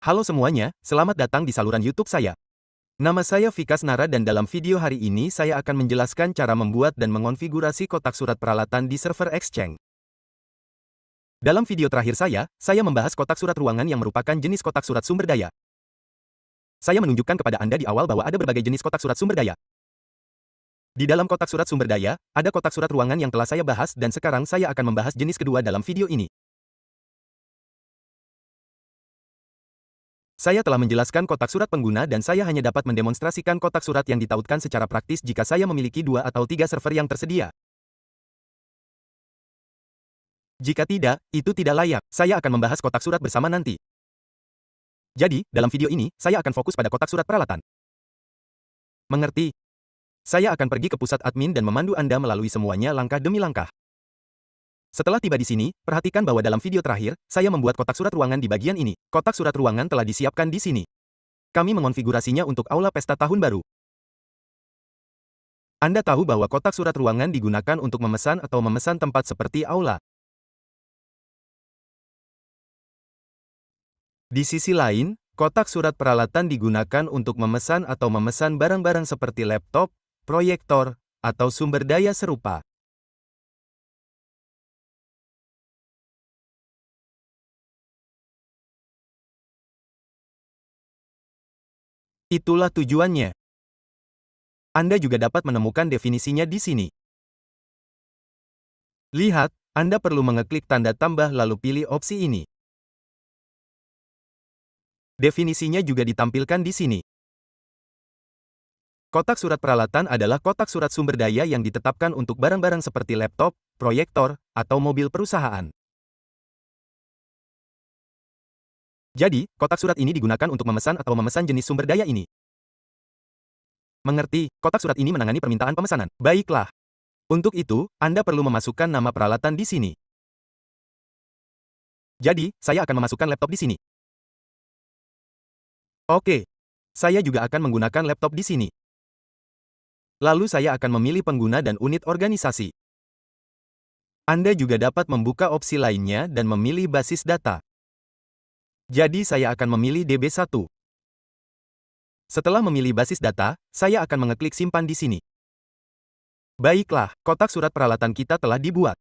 Halo semuanya, selamat datang di saluran YouTube saya. Nama saya Vikas Nara dan dalam video hari ini saya akan menjelaskan cara membuat dan mengonfigurasi kotak surat peralatan di server Exchange. Dalam video terakhir saya membahas kotak surat ruangan yang merupakan jenis kotak surat sumber daya. Saya menunjukkan kepada Anda di awal bahwa ada berbagai jenis kotak surat sumber daya. Di dalam kotak surat sumber daya, ada kotak surat ruangan yang telah saya bahas dan sekarang saya akan membahas jenis kedua dalam video ini. Saya telah menjelaskan kotak surat pengguna dan saya hanya dapat mendemonstrasikan kotak surat yang ditautkan secara praktis jika saya memiliki 2 atau 3 server yang tersedia. Jika tidak, itu tidak layak. Saya akan membahas kotak surat bersama nanti. Jadi, dalam video ini, saya akan fokus pada kotak surat peralatan. Mengerti? Saya akan pergi ke pusat admin dan memandu Anda melalui semuanya langkah demi langkah. Setelah tiba di sini, perhatikan bahwa dalam video terakhir, saya membuat kotak surat ruangan di bagian ini. Kotak surat ruangan telah disiapkan di sini. Kami mengonfigurasinya untuk Aula Pesta Tahun Baru. Anda tahu bahwa kotak surat ruangan digunakan untuk memesan atau memesan tempat seperti aula. Di sisi lain, kotak surat peralatan digunakan untuk memesan atau memesan barang-barang seperti laptop, proyektor, atau sumber daya serupa. Itulah tujuannya. Anda juga dapat menemukan definisinya di sini. Lihat, Anda perlu mengeklik tanda tambah lalu pilih opsi ini. Definisinya juga ditampilkan di sini. Kotak surat peralatan adalah kotak surat sumber daya yang ditetapkan untuk barang-barang seperti laptop, proyektor, atau mobil perusahaan. Jadi, kotak surat ini digunakan untuk memesan atau memesan jenis sumber daya ini. Mengerti, kotak surat ini menangani permintaan pemesanan. Baiklah. Untuk itu, Anda perlu memasukkan nama peralatan di sini. Jadi, saya akan memasukkan laptop di sini. Oke. Saya juga akan menggunakan laptop di sini. Lalu saya akan memilih pengguna dan unit organisasi. Anda juga dapat membuka opsi lainnya dan memilih basis data. Jadi saya akan memilih DB1. Setelah memilih basis data, saya akan mengeklik simpan di sini. Baiklah, kotak surat peralatan kita telah dibuat.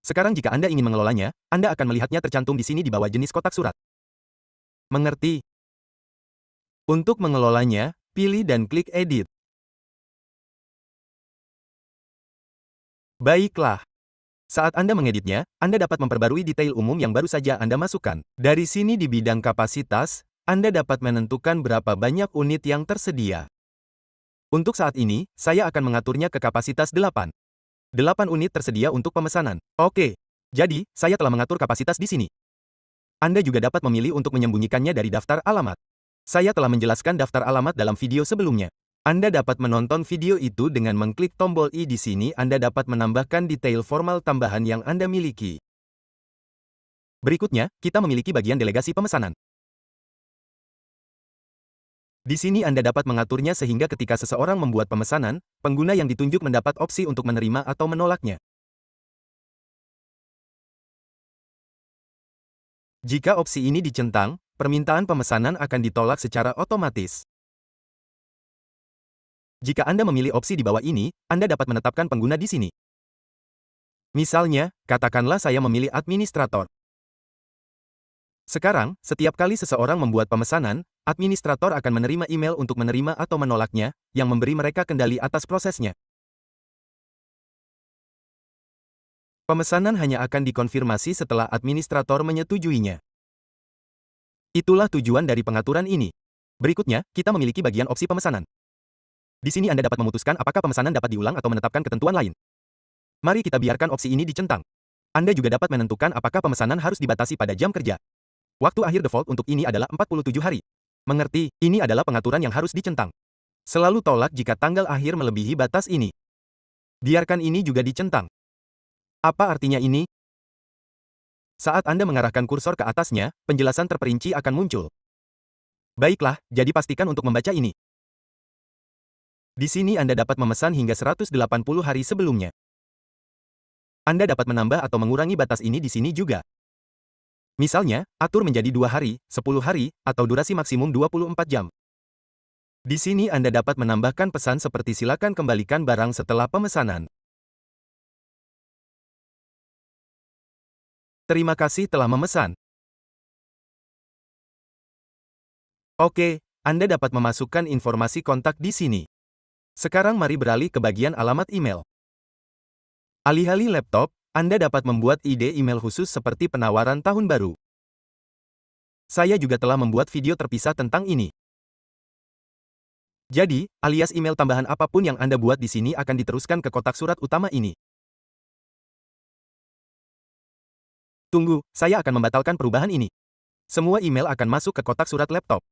Sekarang jika Anda ingin mengelolanya, Anda akan melihatnya tercantum di sini di bawah jenis kotak surat. Mengerti? Untuk mengelolanya, pilih dan klik Edit. Baiklah. Saat Anda mengeditnya, Anda dapat memperbarui detail umum yang baru saja Anda masukkan. Dari sini di bidang kapasitas, Anda dapat menentukan berapa banyak unit yang tersedia. Untuk saat ini, saya akan mengaturnya ke kapasitas 8. 8 unit tersedia untuk pemesanan. Oke. Jadi, saya telah mengatur kapasitas di sini. Anda juga dapat memilih untuk menyembunyikannya dari daftar alamat. Saya telah menjelaskan daftar alamat dalam video sebelumnya. Anda dapat menonton video itu dengan mengklik tombol I di sini. Anda dapat menambahkan detail formal tambahan yang Anda miliki. Berikutnya, kita memiliki bagian delegasi pemesanan. Di sini Anda dapat mengaturnya sehingga ketika seseorang membuat pemesanan, pengguna yang ditunjuk mendapat opsi untuk menerima atau menolaknya. Jika opsi ini dicentang, permintaan pemesanan akan ditolak secara otomatis. Jika Anda memilih opsi di bawah ini, Anda dapat menetapkan pengguna di sini. Misalnya, katakanlah saya memilih administrator. Sekarang, setiap kali seseorang membuat pemesanan, administrator akan menerima email untuk menerima atau menolaknya, yang memberi mereka kendali atas prosesnya. Pemesanan hanya akan dikonfirmasi setelah administrator menyetujuinya. Itulah tujuan dari pengaturan ini. Berikutnya, kita memiliki bagian opsi pemesanan. Di sini Anda dapat memutuskan apakah pemesanan dapat diulang atau menetapkan ketentuan lain. Mari kita biarkan opsi ini dicentang. Anda juga dapat menentukan apakah pemesanan harus dibatasi pada jam kerja. Waktu akhir default untuk ini adalah 47 hari. Mengerti, ini adalah pengaturan yang harus dicentang. Selalu tolak jika tanggal akhir melebihi batas ini. Biarkan ini juga dicentang. Apa artinya ini? Saat Anda mengarahkan kursor ke atasnya, penjelasan terperinci akan muncul. Baiklah, jadi pastikan untuk membaca ini. Di sini Anda dapat memesan hingga 180 hari sebelumnya. Anda dapat menambah atau mengurangi batas ini di sini juga. Misalnya, atur menjadi 2 hari, 10 hari, atau durasi maksimum 24 jam. Di sini Anda dapat menambahkan pesan seperti silakan kembalikan barang setelah pemesanan. Terima kasih telah memesan. Oke, Anda dapat memasukkan informasi kontak di sini. Sekarang mari beralih ke bagian alamat email. Alih-alih laptop, Anda dapat membuat ide email khusus seperti penawaran tahun baru. Saya juga telah membuat video terpisah tentang ini. Jadi, alias email tambahan apapun yang Anda buat di sini akan diteruskan ke kotak surat utama ini. Tunggu, saya akan membatalkan perubahan ini. Semua email akan masuk ke kotak surat laptop.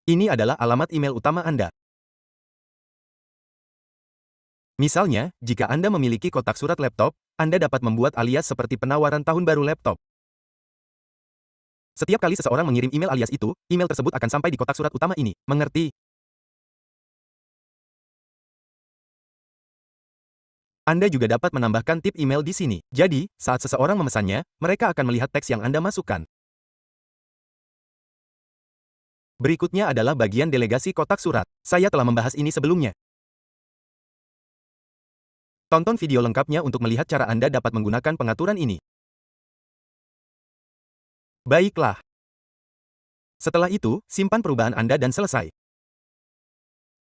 Ini adalah alamat email utama Anda. Misalnya, jika Anda memiliki kotak surat laptop, Anda dapat membuat alias seperti penawaran tahun baru laptop. Setiap kali seseorang mengirim email alias itu, email tersebut akan sampai di kotak surat utama ini. Mengerti? Anda juga dapat menambahkan tip email di sini. Jadi, saat seseorang memesannya, mereka akan melihat teks yang Anda masukkan. Berikutnya adalah bagian delegasi kotak surat. Saya telah membahas ini sebelumnya. Tonton video lengkapnya untuk melihat cara Anda dapat menggunakan pengaturan ini. Baiklah. Setelah itu, simpan perubahan Anda dan selesai.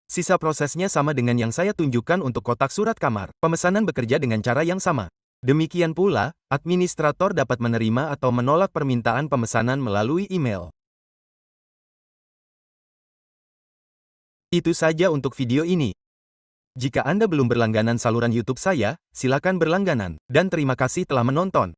Sisa prosesnya sama dengan yang saya tunjukkan untuk kotak surat kamar. Pemesanan bekerja dengan cara yang sama. Demikian pula, administrator dapat menerima atau menolak permintaan pemesanan melalui email. Itu saja untuk video ini. Jika Anda belum berlangganan saluran YouTube saya, silakan berlangganan. Dan terima kasih telah menonton.